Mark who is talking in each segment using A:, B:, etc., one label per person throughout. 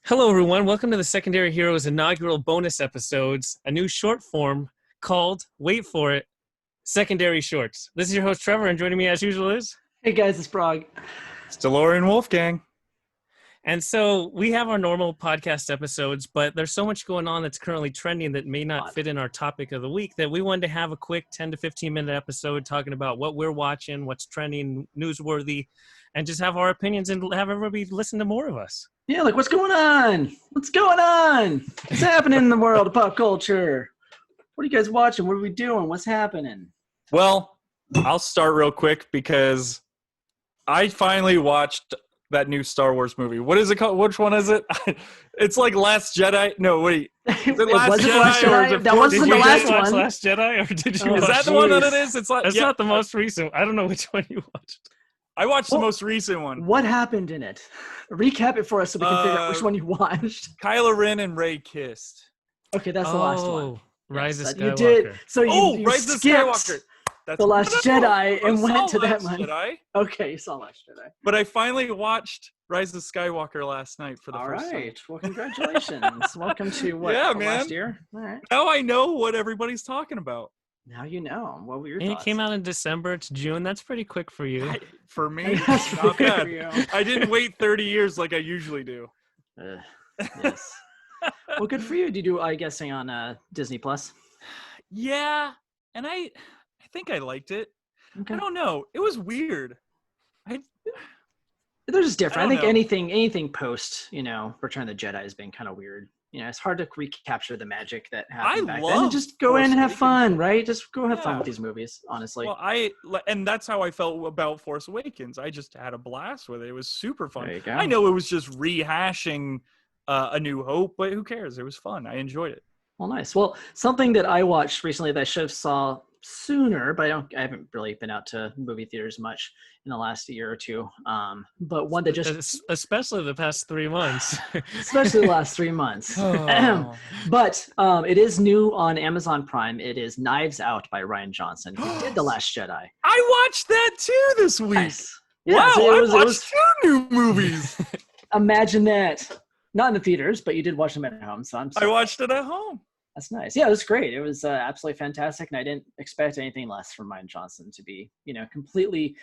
A: Hello, everyone. Welcome to the Secondary Heroes inaugural bonus episodes, a new short form called, wait for it, Secondary Shorts. This is your host, Trevor, and joining me as usual is...
B: Hey guys, it's Brog.
C: It's DeLorean Wolfgang.
A: And so we have our normal podcast episodes, but there's so much going on that's currently trending that may not fit in our topic of the week that we wanted to have a quick 10 to 15 minute episode talking about what we're watching, what's trending, newsworthy, and just have our opinions and have everybody listen to more of us.
B: Yeah, like what's going on? What's going on? What's happening in the world of pop culture? What are you guys watching? What are we doing? What's happening?
C: Well, I'll start real quick because I finally watched that new Star Wars movie. What is it called? Which one is it? It's like Last Jedi. No, wait. Is it
B: Last Jedi? That wasn't the last one.
A: Last Jedi, or did you?
C: Is that the one that it is?
A: It's not the most recent. I don't know which one you watched.
C: I watched the most recent one.
B: What happened in it? Recap it for us so we can figure out which one you watched.
C: Kylo Ren and Rey kissed.
B: Okay, that's the last one.
A: Rise of Skywalker.
B: You did. So you
C: Rise of
B: skipped
C: Skywalker.
B: The Last Jedi and went to that one.
C: Jedi.
B: Okay, you saw Last Jedi.
C: But I finally watched Rise of Skywalker last night for the first time.
B: All right. Well, congratulations. Welcome to last year? All right.
C: Now I know what everybody's talking about.
B: Now you know. What were your
A: and
B: thoughts?
A: It came out in December. It's June. That's pretty quick for you.
C: For me, not bad. I didn't wait 30 years like I usually do.
B: Yes. Well, good for you. Did you do iGuessing on Disney Plus?
C: Yeah, and I think I liked it.
B: Okay.
C: I don't know. It was weird.
B: They're just different. I think
C: know.
B: anything post, Return of the Jedi has been kind of weird. It's hard to recapture the magic that happened back then. And just go in and have fun, right? Just go have fun with these movies, honestly.
C: Well, and that's how I felt about Force Awakens. I just had a blast with it. It was super fun.
B: There you go.
C: I know it was just rehashing A New Hope, but who cares? It was fun. I enjoyed it.
B: Well, nice. Well, something that I watched recently that I should have saw sooner, but I haven't really been out to movie theaters much in the last year or two. But one that just
A: especially the past 3 months,
B: especially the last 3 months. But it is new on Amazon Prime. It is Knives Out by Rian Johnson, who did The Last Jedi.
C: I watched that too this week.
B: Nice.
C: Wow,
B: so
C: I watched 2 new movies.
B: Imagine that. Not in the theaters, but you did watch them at home. So I
C: watched it at home.
B: That's nice. Yeah, it was great. It was absolutely fantastic, and I didn't expect anything less from Rian Johnson to be, completely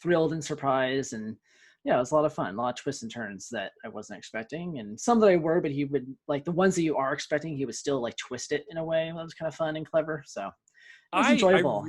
B: thrilled and surprised. And yeah, it was a lot of fun, a lot of twists and turns that I wasn't expecting, and some that I were, but he would, like the ones that you are expecting, he would still like twist it in a way that was kind of fun and clever. So it was enjoyable.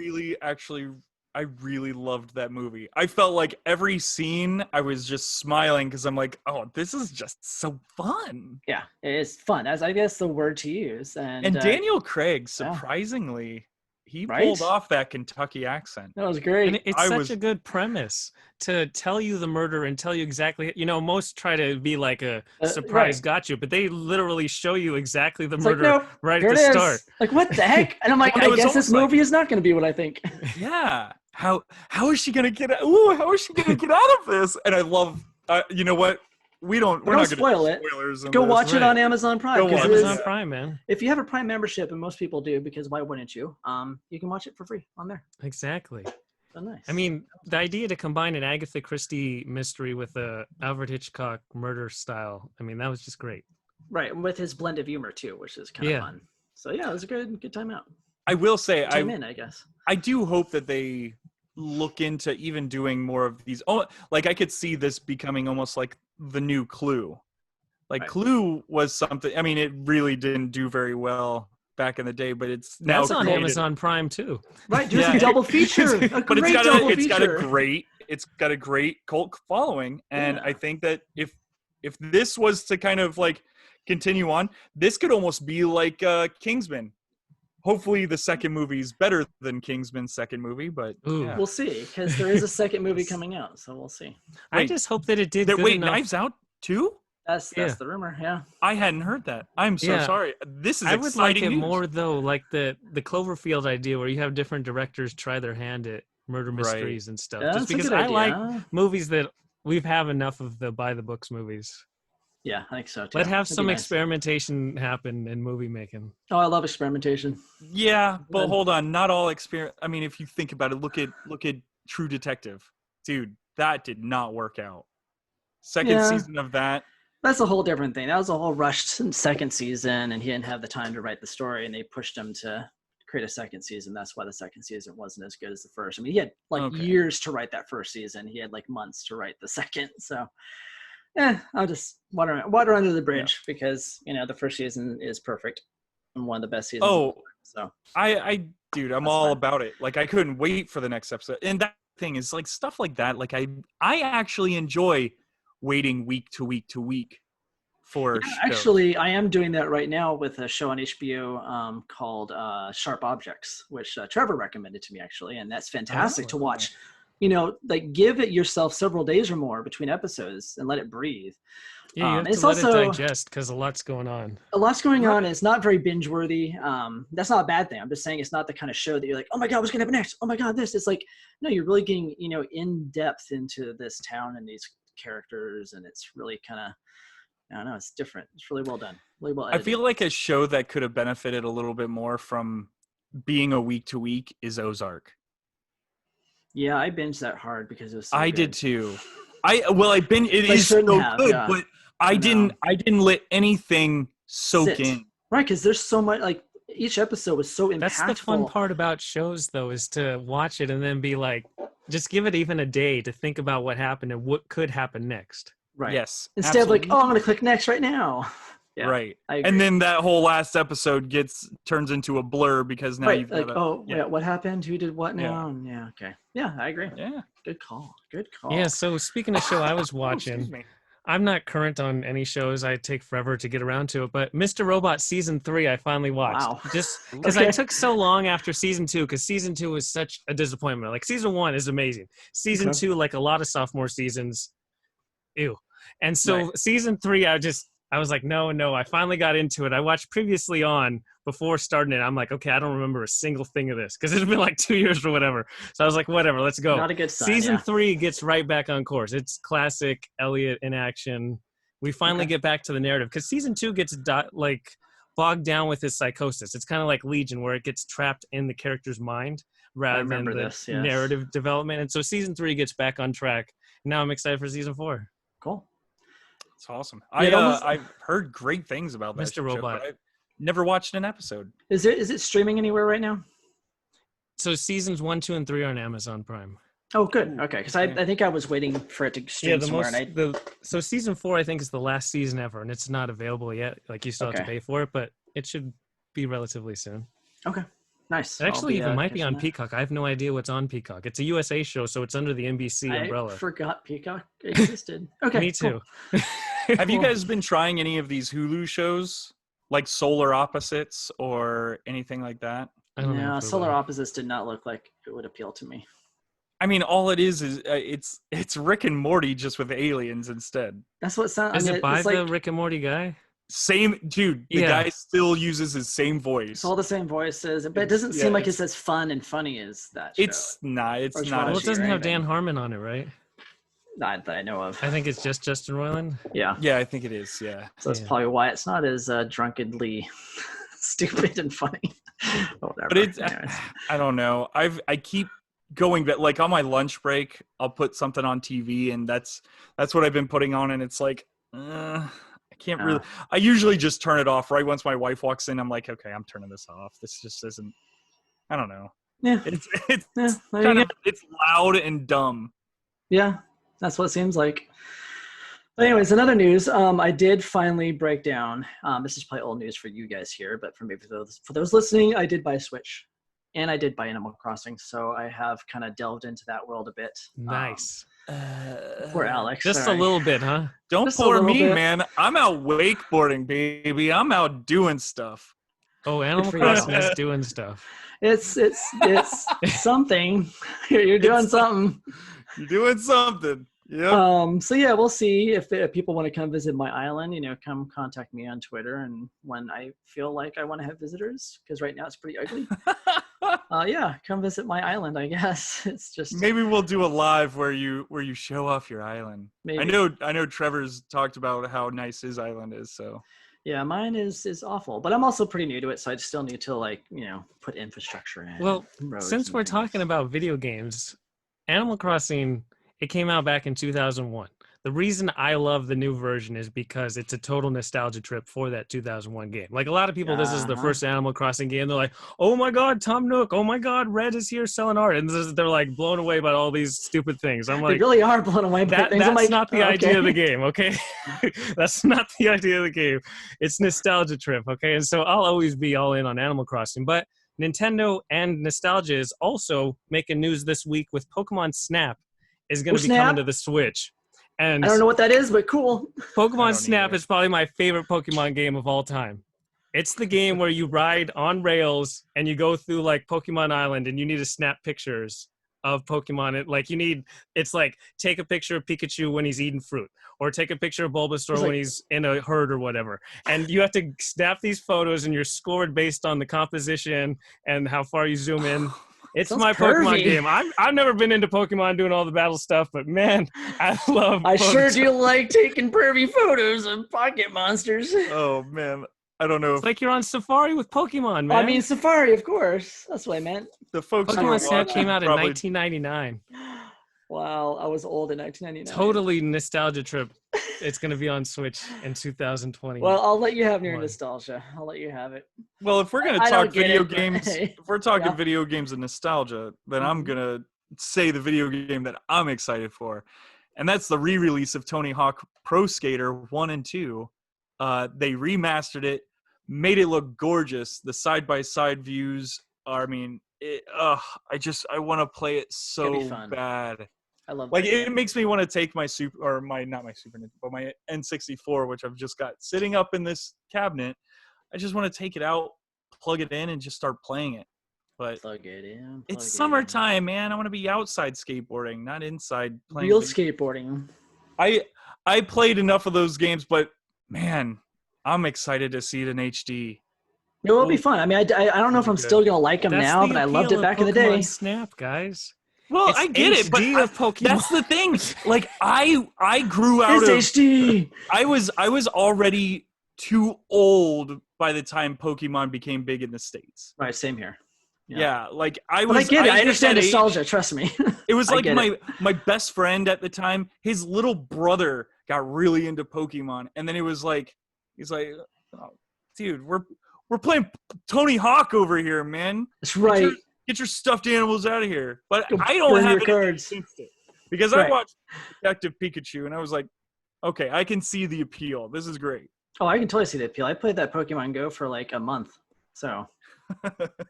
C: I really loved that movie. I felt like every scene I was just smiling because I'm like, oh, this is just so fun.
B: Yeah, it is fun. As I guess the word to use. And
C: Daniel Craig, surprisingly, he pulled off that Kentucky accent.
B: That was great.
A: And it's such a good premise to tell you the murder and tell you exactly, most try to be like a surprise got you, but they literally show you exactly the murder right at the start.
B: Like, what the heck? And I'm like, I guess this movie is not going to be what I think.
C: Yeah. How is she going to get out? Ooh, how is she going to get out of this? And I love, you know what? We're not going to
B: spoil it. Go
C: this.
B: watch it on Amazon Prime.
A: Go watch Amazon Prime, man.
B: If you have a Prime membership, and most people do, because why wouldn't you? You can watch it for free on there.
A: Exactly.
B: So nice.
A: I mean, the idea to combine an Agatha Christie mystery with a Alfred Hitchcock murder style, I mean, that was just great.
B: Right, and with his blend of humor too, which is kind of fun. So yeah, it was a good time out.
C: I will say,
B: I guess.
C: I do hope that they look into even doing more of these. Oh, like I could see this becoming almost like the new Clue. Like Clue was something. I mean, it really didn't do very well back in the day, but it's now
A: on Amazon Prime too.
B: Right, there's a double feature.
C: But it's got a great cult following, and I think that if this was to kind of like continue on, this could almost be like Kingsman. Hopefully the second movie is better than Kingsman's second movie, but
B: we'll see, because there is a second movie coming out, so we'll see.
A: I just hope that it did good enough.
C: Knives Out too?
B: That's the rumor, yeah.
C: I hadn't heard that. I'm so sorry. This is
A: I would like it
C: news.
A: more though, like the Cloverfield idea where you have different directors try their hand at murder mysteries and stuff.
B: Yeah,
A: just because I like movies that we've have enough of the by the books movies.
B: Yeah, I think so too.
A: Let have some experimentation happen in movie making.
B: Oh, I love experimentation.
C: Yeah, but hold on, not all experiment. I mean, if you think about it, look at True Detective, dude. That did not work out. Second season of that.
B: That's a whole different thing. That was a whole rushed second season, and he didn't have the time to write the story, and they pushed him to create a second season. That's why the second season wasn't as good as the first. I mean, he had like years to write that first season. He had like months to write the second. So, I'll just water under the bridge because the first season is perfect and one of the best seasons.
C: Oh,
B: so
C: dude, I'm all about it. Like, I couldn't wait for the next episode. And that thing is like stuff like that. Like, I actually enjoy waiting week to week to week for shows.
B: Actually, I am doing that right now with a show on HBO called Sharp Objects, which Trevor recommended to me, actually. And that's fantastic to watch. Like, give it yourself several days or more between episodes and let it breathe.
A: Yeah, you have to let it digest because a lot's going on.
B: A lot's going on. It's not very binge-worthy. That's not a bad thing. I'm just saying it's not the kind of show that you're like, oh my God, what's going to happen next? Oh my God, this. It's like, no, you're really getting, in depth into this town and these characters. And it's really kind of, I don't know, it's different. It's really well done. Really well edited.
C: I feel like a show that could have benefited a little bit more from being a week to week is Ozark.
B: Yeah, I binged that hard because it was so
C: I
B: good.
C: did too. It is so good, but I didn't let anything soak in.
B: Right, because there's so much, like, each episode was so impactful.
A: That's the fun part about shows, though, is to watch it and then be like, just give it even a day to think about what happened and what could happen next.
B: Right.
C: Yes.
B: Instead of like, oh, I'm going to click next right now.
C: Yeah, right. And then that whole last episode turns into a blur because now you've got
B: what happened? Who did what now? Yeah. Okay. Yeah, I agree.
C: Yeah.
B: Good call.
A: Yeah. So speaking of show I was watching, I'm not current on any shows. I take forever to get around to it, but Mr. Robot season 3, I finally watched.
B: Wow.
A: Just because I took so long after season 2, because season 2 was such a disappointment. Like season 1 is amazing. Season 2, like a lot of sophomore seasons, ew. And so season 3, I was like, no, I finally got into it. I watched previously on before starting it. I'm like, okay, I don't remember a single thing of this because it's been like 2 years or whatever. So I was like, whatever, let's go.
B: Not a good sign,
A: Season 3 gets right back on course. It's classic Elliot in action. We finally get back to the narrative because season 2 gets bogged down with his psychosis. It's kind of like Legion where it gets trapped in the character's mind rather than the narrative development. And so season 3 gets back on track. Now I'm excited for season 4.
B: Cool.
C: It's awesome. I've heard great things about that
A: Mr. Robot.
C: But I've never watched an episode.
B: Is it streaming anywhere right now?
A: So seasons 1, 2, and 3 are on Amazon Prime.
B: Oh, good. Okay, because I think I was waiting for it to stream somewhere.
A: So season 4, I think, is the last season ever, and it's not available yet. Like you still have to pay for it, but it should be relatively soon.
B: Okay. Nice.
A: It actually even might be on Peacock. I have no idea what's on Peacock. It's a USA show, so it's under the NBC umbrella.
B: I forgot Peacock existed. Okay.
A: Me too.
B: Cool.
C: Have you guys been trying any of these Hulu shows, like Solar Opposites or anything like that?
B: No, Solar Opposites did not look like it would appeal to me.
C: I mean, all it is it's Rick and Morty just with aliens instead.
B: That's what sounds.
A: Is it by the Rick and Morty guy?
C: Same dude. The guy still uses his same voice.
B: It's all the same voices, but it doesn't seem like it's as fun and funny as that show.
C: It's not. It's not.
A: Well, it doesn't have Dan Harmon on it, right?
B: Not that I know of.
A: I think it's just Justin Roiland.
B: Yeah.
C: Yeah, I think it is. Yeah.
B: So that's probably why it's not as drunkenly stupid and funny. Whatever.
C: But it's. I don't know. I keep going back. Like on my lunch break, I'll put something on TV, and that's what I've been putting on, and it's like. I can't really. I usually just turn it off right once my wife walks in. I'm like, okay, I'm turning this off. This just isn't. I don't know.
B: Yeah.
C: It's kind of it's loud and dumb.
B: Yeah, that's what it seems like. But anyways, another news. I did finally break down. This is probably old news for you guys here, but for those listening, I did buy a Switch, and I did buy Animal Crossing. So I have kind of delved into that world a bit.
A: Nice.
B: Poor Alex.
A: Just a little bit, huh?
C: Don't pour me, man. I'm out wakeboarding, baby. I'm out doing stuff.
A: Oh, Animal Crossing is doing stuff.
B: It's something. You're doing something.
C: You're doing something. Yeah.
B: So yeah, we'll see if people want to come visit my island. Come contact me on Twitter, and when I feel like I want to have visitors, because right now it's pretty ugly. Yeah, come visit my island. I guess it's just
C: maybe we'll do a live where you show off your island. Maybe. I know Trevor's talked about how nice his island is. So
B: yeah, mine is awful, but I'm also pretty new to it, so I still need to put infrastructure in.
A: Well, since we're talking about video games, Animal Crossing, it came out back in 2001. the reason I love the new version is because it's a total nostalgia trip for that 2001 game. Like a lot of people, this is their first Animal Crossing game. They're like, oh my God, Tom Nook. Oh my God, Red is here selling art. And they're like blown away by all these stupid things. I'm like,
B: they really are blown away by things.
A: That's
B: like,
A: not the idea of the game, okay? That's not the idea of the game. It's nostalgia trip, okay? And so I'll always be all in on Animal Crossing. But Nintendo and nostalgia is also making news this week with Pokemon Snap is going to be coming to the Switch. And
B: I don't know what that is, but cool.
A: Pokemon Snap is probably my favorite Pokemon game of all time. It's the game where you ride on rails and you go through like Pokemon Island and you need to snap pictures of Pokemon. It's like take a picture of Pikachu when he's eating fruit, or take a picture of Bulbasaur when he's in a herd or whatever. And you have to snap these photos and you're scored based on the composition and how far you zoom in. It's my Pokemon game. I've never been into Pokemon doing all the battle stuff, but man, I love
B: I sure do like taking pervy photos of pocket monsters.
C: Oh man, I don't know.
A: It's like you're on Safari with Pokemon, man.
B: I mean, Safari, of course. That's what I meant.
C: The folks
A: Pokemon Snap came out in 1999.
B: Wow, I was old in 1999.
A: Totally nostalgia trip. It's going to be on Switch in 2020.
B: Well, I'll let you have your nostalgia. I'll let you have it.
C: Well, if we're going to talk video games,
B: hey.
C: if we're talking video games and nostalgia, then I'm going to say the video game that I'm excited for. And that's the re-release of Tony Hawk Pro Skater 1 and 2. They remastered it, made it look gorgeous. The side-by-side views are, I want to play it so bad.
B: I love
C: it makes me want to take my my N64, which I've just got sitting up in this cabinet. I just want to take it out, plug it in, and just start playing it. But
B: plug it in.
C: It's summertime, man. I want to be outside skateboarding, not inside playing.
B: Real skateboarding.
C: I played enough of those games, but man, I'm excited to see it in HD.
B: It will be fun. I mean, I don't know if I'm still gonna like them now, but I loved it back in the day.
A: Snap, guys.
C: Well, I get it, but that's the thing. Like I grew out of
B: HD.
C: I was already too old by the time Pokemon became big in the States.
B: Right, same here.
C: Yeah, like
B: I get it. I understand nostalgia. Trust me.
C: It was like my best friend at the time. His little brother got really into Pokemon, and then he's like, oh, dude, we're playing Tony Hawk over here, man.
B: That's right.
C: Get your stuffed animals out of here. But I don't have
B: cards
C: because I watched Detective Pikachu and I was like, okay, I can see the appeal. This is great.
B: Oh, I can totally see the appeal. I played that Pokemon Go for like a month, so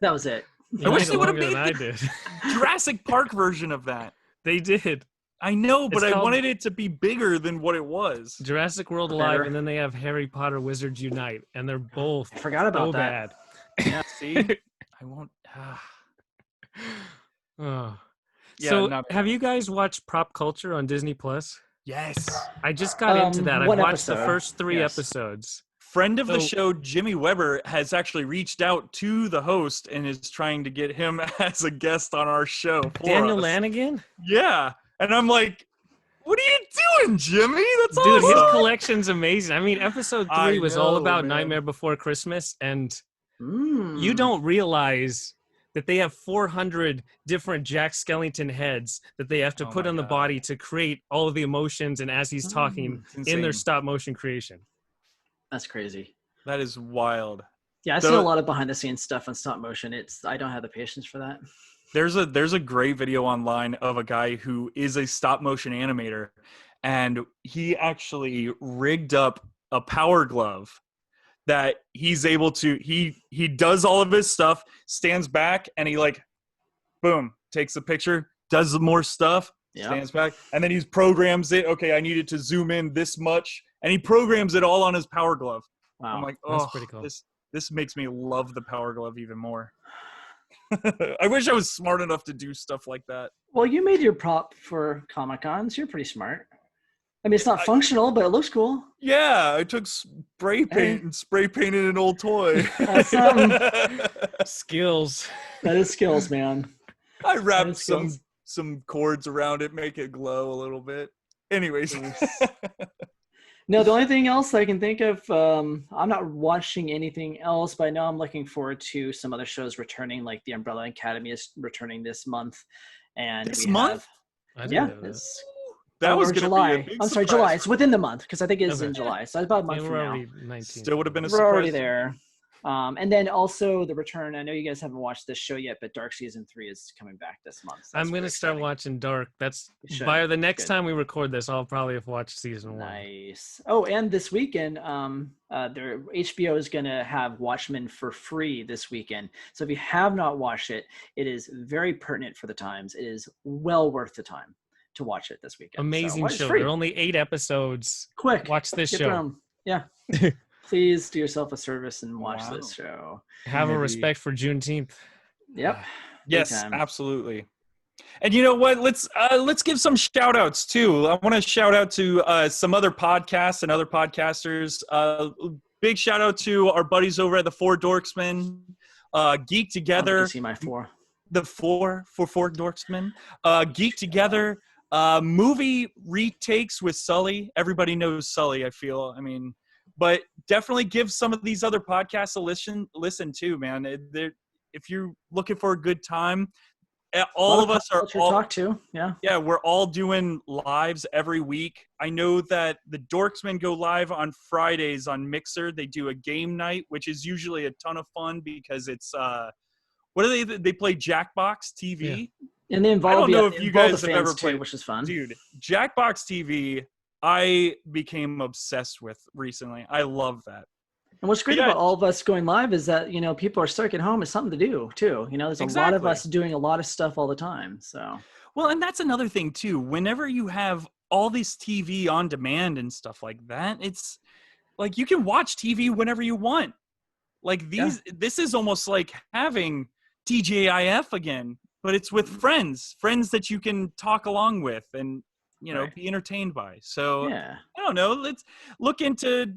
B: that was it.
C: I wish they would have made the Jurassic Park version of that.
A: They did.
C: I know, but I wanted it to be bigger than what it was.
A: Jurassic World Alive, and then they have Harry Potter Wizards Unite, and they're both
B: I forgot about that.
A: Bad.
C: Yeah, see? I won't...
A: Oh. Yeah, so have you guys watched Prop Culture on Disney Plus?
C: Yes.
A: I just got into that. I've watched the first 3 episodes.
C: Friend of the show, Jimmy Weber, has actually reached out to the host and is trying to get him as a guest on our show.
A: Daniel Lanigan?
C: Yeah. And I'm like, what are you doing, Jimmy? That's
A: awesome. Dude, his collection's amazing. I mean, episode 3 was all about Nightmare Before Christmas, and you don't realize that they have 400 different Jack Skellington heads that they have to put on the body to create all of the emotions and as he's talking in their stop motion creation.
B: That's crazy.
C: That is wild.
B: Yeah, I've seen a lot of behind the scenes stuff on stop motion. I don't have the patience for that.
C: There's a great video online of a guy who is a stop motion animator, and he actually rigged up a power glove that he's able to, he does all of his stuff, stands back, and he boom, takes a picture, does more stuff, stands back, and then he programs it. Okay, I need it to zoom in this much, and he programs it all on his power glove.
B: Wow.
C: I'm like,
A: that's pretty cool.
C: This makes me love the power glove even more. I wish I was smart enough to do stuff like that.
B: Well, you made your prop for Comic-Con, so you're pretty smart. I mean, it's not functional, but it looks cool.
C: Yeah, I took spray paint and spray painted an old toy.
B: That's
A: skills.
B: That is skills, man.
C: I wrapped some cords around it, make it glow a little bit. Anyways.
B: No, the only thing else I can think of, I'm not watching anything else, but I know I'm looking forward to some other shows returning, like the Umbrella Academy is returning this month. And
C: this month?
B: Yeah.
C: That was
B: or
C: going to
B: July.
C: be a big
B: I'm sorry,
C: surprise
B: July.
C: for
B: It's within the month because I think it's
A: Okay.
B: in July. So about a month
A: Yeah,
B: from
A: we're
B: now.
A: already 19th.
C: Still would have been a
B: We're
C: surprise.
B: already there. And then also the return. I know you guys haven't watched this show yet, but Dark Season 3 is coming back this month. So
A: I'm gonna start watching Dark. That's by the next time we record this, I'll probably have watched season 1.
B: Nice. Oh, and this weekend, their HBO is gonna have Watchmen for free this weekend. So if you have not watched it, it is very pertinent for the times. It is well worth the time to watch it this weekend.
A: Amazing show. There are only 8 episodes.
B: Quick,
A: watch this show.
B: Yeah. Please do yourself a service and watch this show.
A: Have a respect for Juneteenth.
B: Yep.
C: Yes, absolutely. And you know what? Let's give some shout outs too. I want to shout out to some other podcasts and other podcasters. Big shout out to our buddies over at the Four Dorksmen, Geek Together.
B: See my 4.
C: The four Dorksmen, Geek Together, movie retakes with Sully. Everybody knows Sully, I feel. I mean, but definitely give some of these other podcasts a listen too, man. If you're looking for a good time, all of us are all
B: talk to.
C: Yeah, we're all doing lives every week. I know that the Dorksmen go live on Fridays on Mixer. They do a game night, which is usually a ton of fun because it's what are they play Jackbox TV.
B: Yeah. And they involve,
C: I don't know if you guys have ever played,
B: which is fun.
C: Dude, Jackbox TV, I became obsessed with recently. I love that.
B: And what's great about all of us going live is that, people are stuck at home. It's something to do too. There's a lot of us doing a lot of stuff all the time. So,
C: well, and that's another thing too. Whenever you have all this TV on demand and stuff like that, it's like you can watch TV whenever you want. Like this is almost like having TGIF again, but it's with friends that you can talk along with and, be entertained by. So I don't know. Let's look into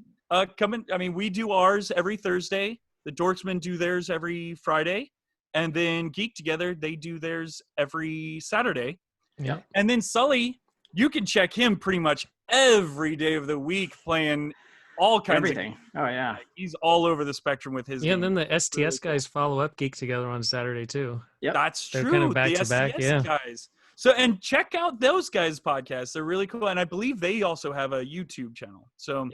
C: coming. I mean, we do ours every Thursday. The Dorksmen do theirs every Friday. And then Geek Together, they do theirs every Saturday.
A: Yeah.
C: And then Sully, you can check him pretty much every day of the week playing all kinds
B: everything.
C: Of
B: oh yeah,
C: he's all over the spectrum with his.
A: Yeah, and then the STS guys follow up Geek Together on Saturday too.
B: Yeah,
C: that's true.
A: They're kind of back
C: the
A: to back. Yeah,
C: guys. So and check out those guys' podcasts. They're really cool, and I believe they also have a YouTube channel. So.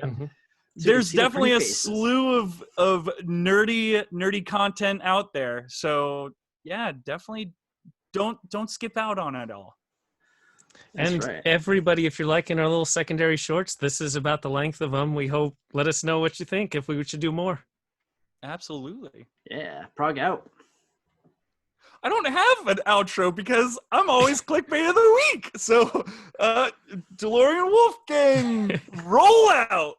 C: There's definitely a slew of nerdy content out there. So yeah, definitely don't skip out on it all.
A: And everybody, if you're liking our little secondary shorts, this is about the length of them. We hope. Let us know what you think if we should do more.
C: Absolutely.
B: Yeah, prog out.
C: I don't have an outro because I'm always clickbait of the week. So, DeLorean Wolfgang, roll out.